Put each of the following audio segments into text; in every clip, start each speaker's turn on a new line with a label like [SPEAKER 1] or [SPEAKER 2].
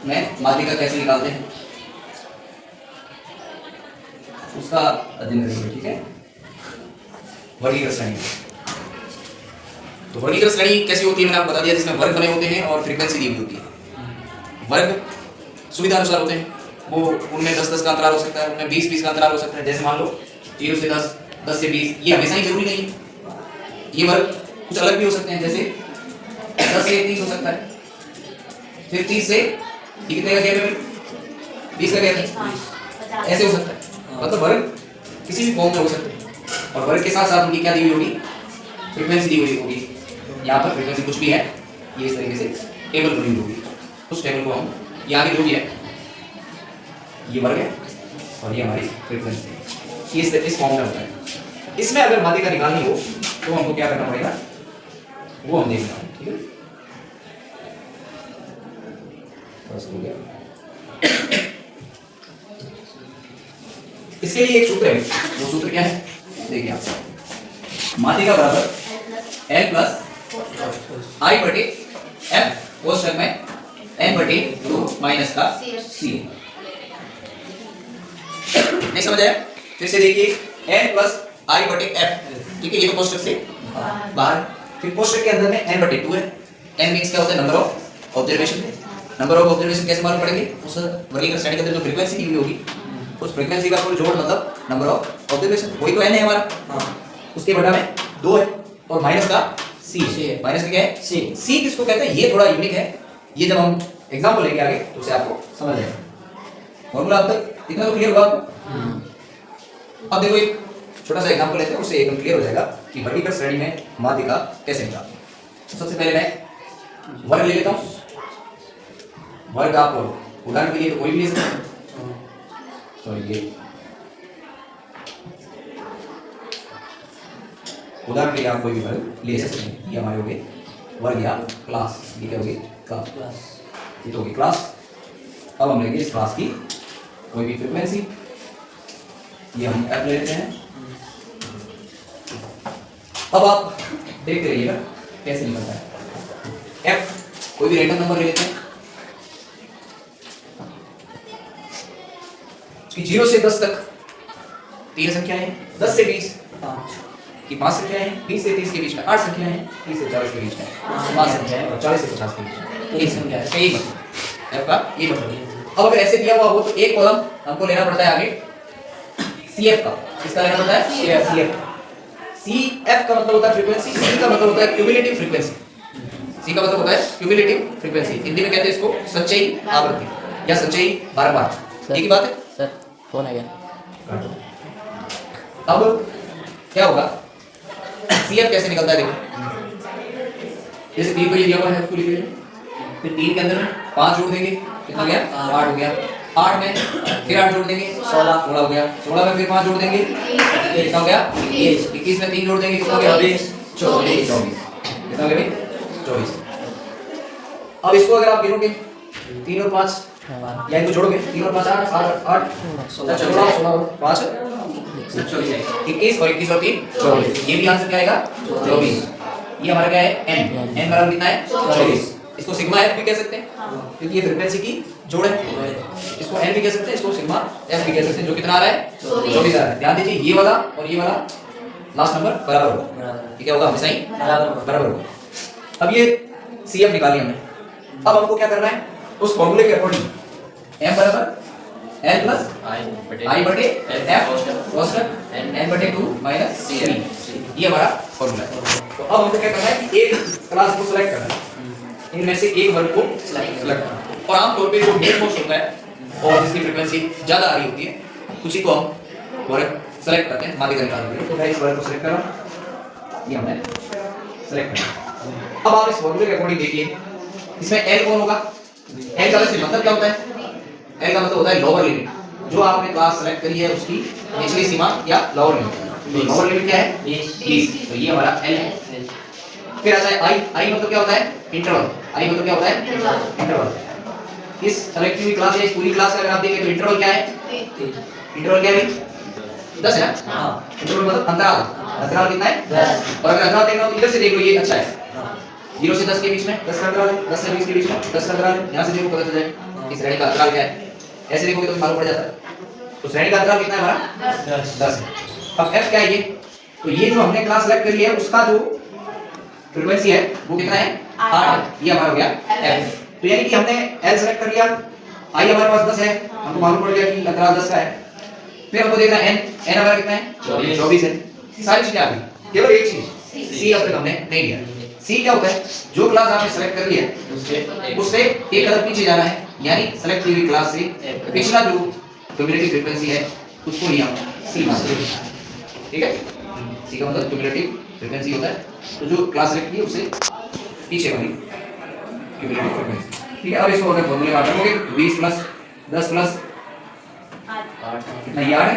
[SPEAKER 1] में माध्यिका कैसे निकालते हैं उसका अध्ययन करेंगे। ठीक है, वर्गीकृत श्रेणी। तो वर्गीकृत श्रेणी कैसी होती है मैंने आपको बता दिया, जिसमें वर्ग बने होते हैं और फ्रीक्वेंसी दी हुई होती है। वर्ग सुविधा अनुसार होते हैं, वो उनमें 10-10 का अंतराल हो सकता है, उनमें 20-20 का अंतराल हो सकता है। जैसे मान लो 0 से 10, 10 से 20, ये हमेशा ही जरूरी नहीं है। ये वर्ग कुछ अलग भी हो सकते हैं, जैसे 10 से 30 हो सकता है, फिर 30 से कितने का गैप है, 20 का गैप है, ऐसे हो सकता है। मतलब वर्ग किसी भी फॉर्म में हो सकते हैं और वर्ग के साथ साथ उनकी क्या दी हुई होगी, फ्रीक्वेंसी दी हुई होगी। यहाँ पर फ्रीक्वेंसी कुछ भी है, ये इस तरीके से टेबल बनी हुई होगी। उस टेबल को हम यहाँ की जो भी है, ये वर्ग है और ये हमारी फ्रीक्वेंसी है, इस फॉर्म में होता है। इसमें अगर माध्यिका निकालनी हो तो हमको क्या करना पड़ेगा, वो हम देखना है। ठीक है, बस हो गया। इसके लिए एक सूत्र है, वो सूत्र क्या है देखिए आप, माध्यिका बराबर L प्लस I बटे F कोष्ठक में N बटे 2 माइनस का C। नहीं समझ आया? फिर से देखिए N प्लस I बटे F, ठीक है, ये तो कोष्ठक से बाहर। फिर कोष्ठक के अंदर में N बटे 2 है। N मींस क्या होता है, number of observation. Number of observation कैसे मालूम पड़ेंगे, उस वर्गीकृत श्रेणी के अंदर जो फ्रीक्वेंसी दी हुई होगी, उस फ्रीक्वेंसी का कुल जोड़ मतलब नंबर ऑफ ऑब्जर्वेशन, वही तो N है हमारा। उसके बटा में 2 है और माइनस का C, माइनस का क्या है C किसको कहते हैं, ये थोड़ा यूनिक है। ये जब हम एग्जांपल लेंगे आगे तो उसे आपको समझ आएगा। फॉर्मूला अब तक इतना तो क्लियर हुआ। अब देखो एक छोटा सा एग्जांपल लेते हैं, उससे एकदम क्लियर हो जाएगा कि वर्गीकृत श्रेणी में माध्यिका कैसे निकालते हैं। सबसे पहले मैं वर्ग ले लेता हूं। वर्ग आप उदाहरण के लिए तो कोई भी ले सकते हैं। सॉरी, ये उदाहरण के लिए आप कोई भी वर्ग ले सकते हैं। ये हमारे हो गए वर्ग या क्लास, ये क्या होगी, क्लास, ये तो होगी क्लास। अब हम लेंगे इस क्लास की कोई भी फ्रीक्वेंसी, ये हम F ले लेते हैं। अब आप देखते रहिएगा कैसे निकलता है। F कोई भी रैंडम नंबर ले लेते हैं, कि 0 से 10 तक 3 संख्याएं हैं, 10 से 20 5 की 5 संख्याएं हैं, 20 से 30 के बीच में 8 संख्याएं हैं, 30 से 40 के बीच में 5 संख्याएं हैं और 40 से 50 के बीच में 1 संख्या है। यही मतलब F का ये मतलब है। अब अगर ऐसे दिया हुआ हो तो एक कॉलम हमको लेना पड़ता है आगे CF का। किसका लेना पड़ता है, CF। CF का मतलब होता है फ्रीक्वेंसी, C का मतलब होता है क्यूमुलेटिव फ्रीक्वेंसी। C का मतलब होता है क्यूमुलेटिव फ्रीक्वेंसी, हिंदी में कहते हैं इसको संचयी आवृत्ति या संचयी बारंबार। एक ही बात है
[SPEAKER 2] सर, फोन आ गया।
[SPEAKER 1] अब क्या होगा, CF कैसे निकलता है देखो, जैसे 3 को ये दिया हुआ है, इसको लिख लीजिए। फिर 3 के अंदर में 5 जोड़ देंगे, कितना गया, 8 हो गया। 8 में फिर 8 जोड़ देंगे, 16 हो गया। 16 में फिर 5 जोड़ देंगे, कितना हो गया, 21। 21 में 3 जोड़ देंगे, कितना हो गया, 24। कितना हो गया, 24। अब इसको अगर आप गिनोगे 3 और 5 या इनको जोड़ोगे, 3 और 5 8 16 5 24, 21 और 21 और 3 24। ये भी आंसर क्या आएगा, 24। ये हमारा क्या है, n बराबर कितना है, 24। इसको सिग्मा f भी कह सकते हैं क्योंकि ये फ्रीक्वेंसी की जोड़ है। इसको n भी कह सकते हैं, इसको सिग्मा f भी कह सकते हैं। जो कितना आ रहा है, 24 आ रहा है। ध्यान दीजिए ये वाला और ये वाला लास्ट नंबर बराबर होगा, ठीक है, होगा हमेशा ही बराबर होगा। अब ये CF निकाली हमने। अब हमको क्या करना है, उस फॉर्मूले के अकॉर्डिंग m बराबर n प्लस I बटे f कोष्ठक n बटे 2 माइनस C, ये हमारा फॉर्मूला है। तो अब हमको क्या करना है कि एक क्लास को सिलेक्ट करना है, इनमें से एक वर्ग को सिलेक्ट करना। और आमतौर पे जो मेन मोस्ट होता है और जिसकी फ्रीक्वेंसी ज्यादा आ रही होती है, उसी को हम वर्ग सेलेक्ट करते हैं माध्यिका निकालने के लिए। तो मैं इस वर्ग को सिलेक्ट कर रहा हूं, ये हमने सेलेक्ट किया। अब आप इस फॉर्मूले के अकॉर्डिंग देखिए, इसमें L कौन होगा, L का वैसे मतलब क्या होता है, L का मतलब होता है लोअर लिमिट। जो आपने क्लास सेलेक्ट करी है उसकी निचली सीमा या लोअर लिमिट। तो लोअर लिमिट क्या है, 20। तो ये हमारा L है। फिर आता है I मतलब क्या होता है, इंटरवल। I मतलब क्या होता है, इंटरवल। इस सेलेक्ट हुई क्लास या इस पूरी क्लास का अगर आप देखें तो इंटरवल क्या है, इंटरवल क्या है, 10 है ना। हां, इंटरवल मतलब अंतराल। अंतराल कितना है, 10। और अगर अंतराल देखना हो तो इधर से देख लो, ये अच्छा है, 0 से 10 के बीच में 10 का अंतराल है, 10 से 20 के बीच में 10 का अंतराल है। यहां से देखो पता चल जाएगा। इस श्रेणी का अंतराल क्या है? ऐसे देखोगे तो मालूम पड़ जाता है। तो श्रेणी का अंतराल कितना है हमारा? 10 है। अब f क्या है ये? तो ये जो हमने क्लास सेलेक्ट करी है उसका जो फ्रीक्वेंसी है वो कितना है? 8। ये हमारा हो गया f। तो यानी कि हमने l सेलेक्ट कर लिया, i हमारे पास 10 है, हमको मालूम पड़ गया कि अंतराल 10 का है। फिर हमको देखना है n हमारा कितना है? 24 है। सारी चीजें आ गई, केवल एक चीज c अब तक हमने नहीं लिया। c क्या होता है? जो क्लास आपने सेलेक्ट कर ली है उससे एक कदम पीछे जाना है, यानी सेलेक्ट की हुई क्लास से पिछला जो क्यूमुलेटिव फ्रीक्वेंसी है उसको ही हम c मानते हैं। ठीक है, c का मतलब क्यूमुलेटिव फ्रीक्वेंसी होता है, तो जो क्लास सेलेक्ट की उससे पीछे वाली क्यूमुलेटिव फ्रीक्वेंसी। ठीक है, अब इसको अगर फॉर्मूले में रखोगे 20 प्लस 10 प्लस 8 कितना? ये 8 है।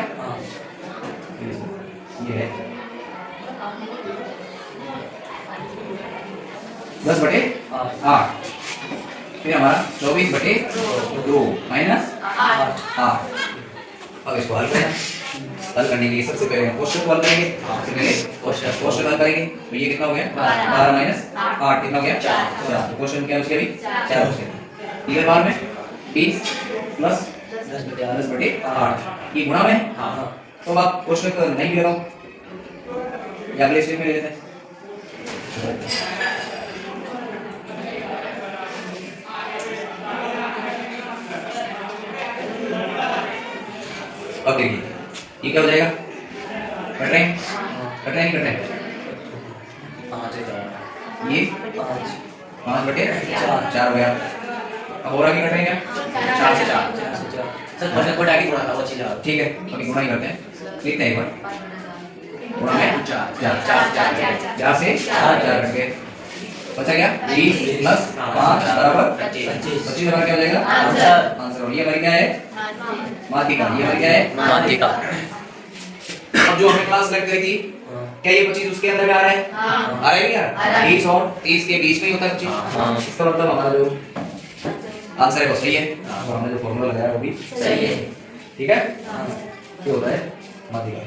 [SPEAKER 1] ये है 10/8। फिर हमारा 24/2 माइनस 8। अब इसको हल करना। हल करने के लिए सबसे पहले हम कोष्ठक हल करेंगे। सबसे पहले कोष्ठक हल करेंगे तो ये कितना हो गया? 12 माइनस 8 कितना हो गया? 4। तो क्वेश्चन क्या है उसके? अभी 4 हो गया। ठीक है, बार में 20 प्लस 10/8 ये गुणा में। तो अब आप कोष्ठक नहीं ले रहा हूं या अगले स्टेप में ले लेते हैं। अब देखिए ये क्या हो जाएगा? कट रहे हैं? कट रहे नहीं कट रहे?
[SPEAKER 2] 5 है 4
[SPEAKER 1] ये 5/4 हो गया। अब और आगे कट रहे हैं क्या?
[SPEAKER 2] 4 से 4 सर मैंने कोड आगे गुणा था वो चीज।
[SPEAKER 1] ठीक है, अभी गुणा ही करते हैं। लिखते हैं एक बार गुणा में 4 से 4 कट गए। बचा क्या? 20 प्लस 5 बराबर 25 हमारा क्या हो जाएगा? आंसर। और ये हमारी क्या है? माध्यिका। ये हमारी क्या है?
[SPEAKER 2] माध्यिका।
[SPEAKER 1] अब जो हमने क्लास सेलेक्ट करी थी क्या ये 25 उसके अंदर में आ रहा है? आ रहा है क्या? 20 और 30 के बीच में ही होता है 25। इसका मतलब हमारा जो आंसर है वो सही है और हमने जो फॉर्मूला लगाया वो भी
[SPEAKER 2] सही है।
[SPEAKER 1] ठीक है, ये होता है माध्यिका।